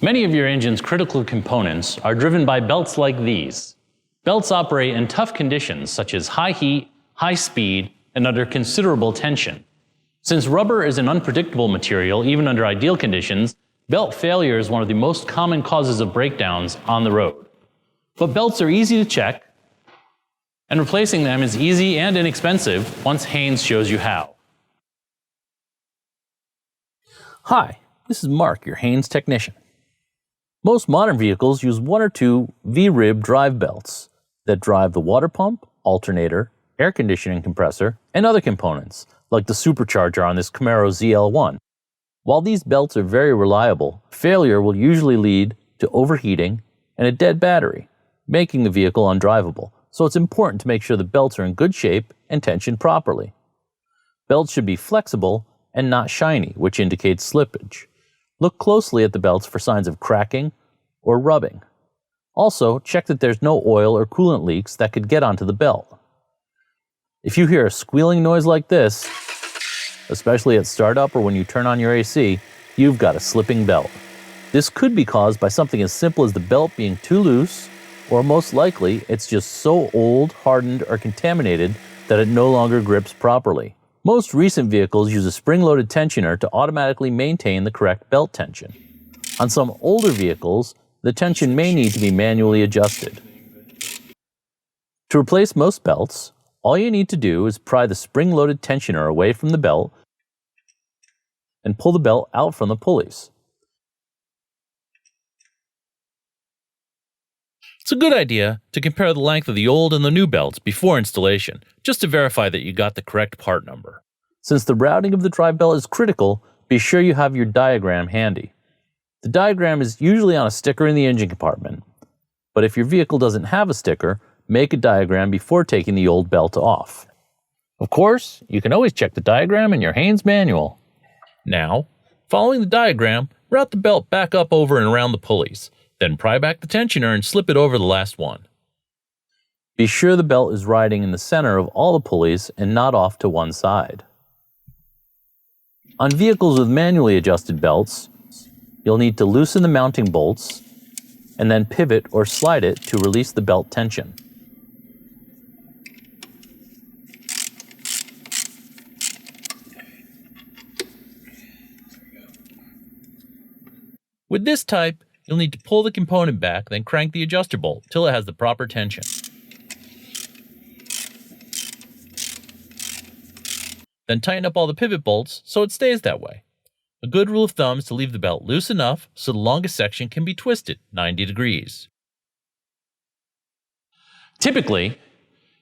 Many of your engine's critical components are driven by belts like these. Belts operate in tough conditions such as high heat, high speed, and under considerable tension. Since rubber is an unpredictable material even under ideal conditions, belt failure is one of the most common causes of breakdowns on the road. But belts are easy to check, and replacing them is easy and inexpensive once Haynes shows you how. Hi, this is Mark, your Haynes technician. Most modern vehicles use one or two V-rib drive belts that drive the water pump, alternator, air conditioning compressor, and other components, like the supercharger on this Camaro ZL1. While these belts are very reliable, failure will usually lead to overheating and a dead battery, making the vehicle undrivable, so it's important to make sure the belts are in good shape and tensioned properly. Belts should be flexible and not shiny, which indicates slippage. Look closely at the belts for signs of cracking or rubbing. Also, check that there's no oil or coolant leaks that could get onto the belt. If you hear a squealing noise like this, especially at startup or when you turn on your AC, you've got a slipping belt. This could be caused by something as simple as the belt being too loose, or most likely it's just so old, hardened, or contaminated that it no longer grips properly. Most recent vehicles use a spring-loaded tensioner to automatically maintain the correct belt tension. On some older vehicles, the tension may need to be manually adjusted. To replace most belts, all you need to do is pry the spring-loaded tensioner away from the belt and pull the belt out from the pulleys. It's a good idea to compare the length of the old and the new belts before installation, just to verify that you got the correct part number. Since the routing of the drive belt is critical, be sure you have your diagram handy. The diagram is usually on a sticker in the engine compartment, but if your vehicle doesn't have a sticker, make a diagram before taking the old belt off. Of course, you can always check the diagram in your Haynes Manual. Now, following the diagram, route the belt back up over and around the pulleys. Then pry back the tensioner and slip it over the last one. Be sure the belt is riding in the center of all the pulleys and not off to one side. On vehicles with manually adjusted belts, you'll need to loosen the mounting bolts and then pivot or slide it to release the belt tension. With this type, you'll need to pull the component back, then crank the adjuster bolt till it has the proper tension. Then tighten up all the pivot bolts so it stays that way. A good rule of thumb is to leave the belt loose enough so the longest section can be twisted 90 degrees. Typically,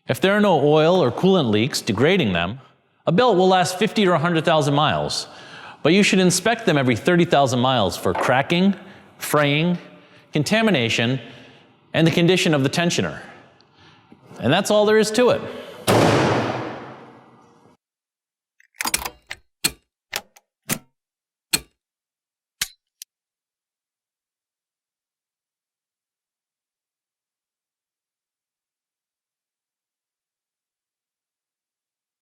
if there are no oil or coolant leaks degrading them, a belt will last 50 or 100,000 miles, but you should inspect them every 30,000 miles for cracking, fraying, contamination, and the condition of the tensioner. And that's all there is to it.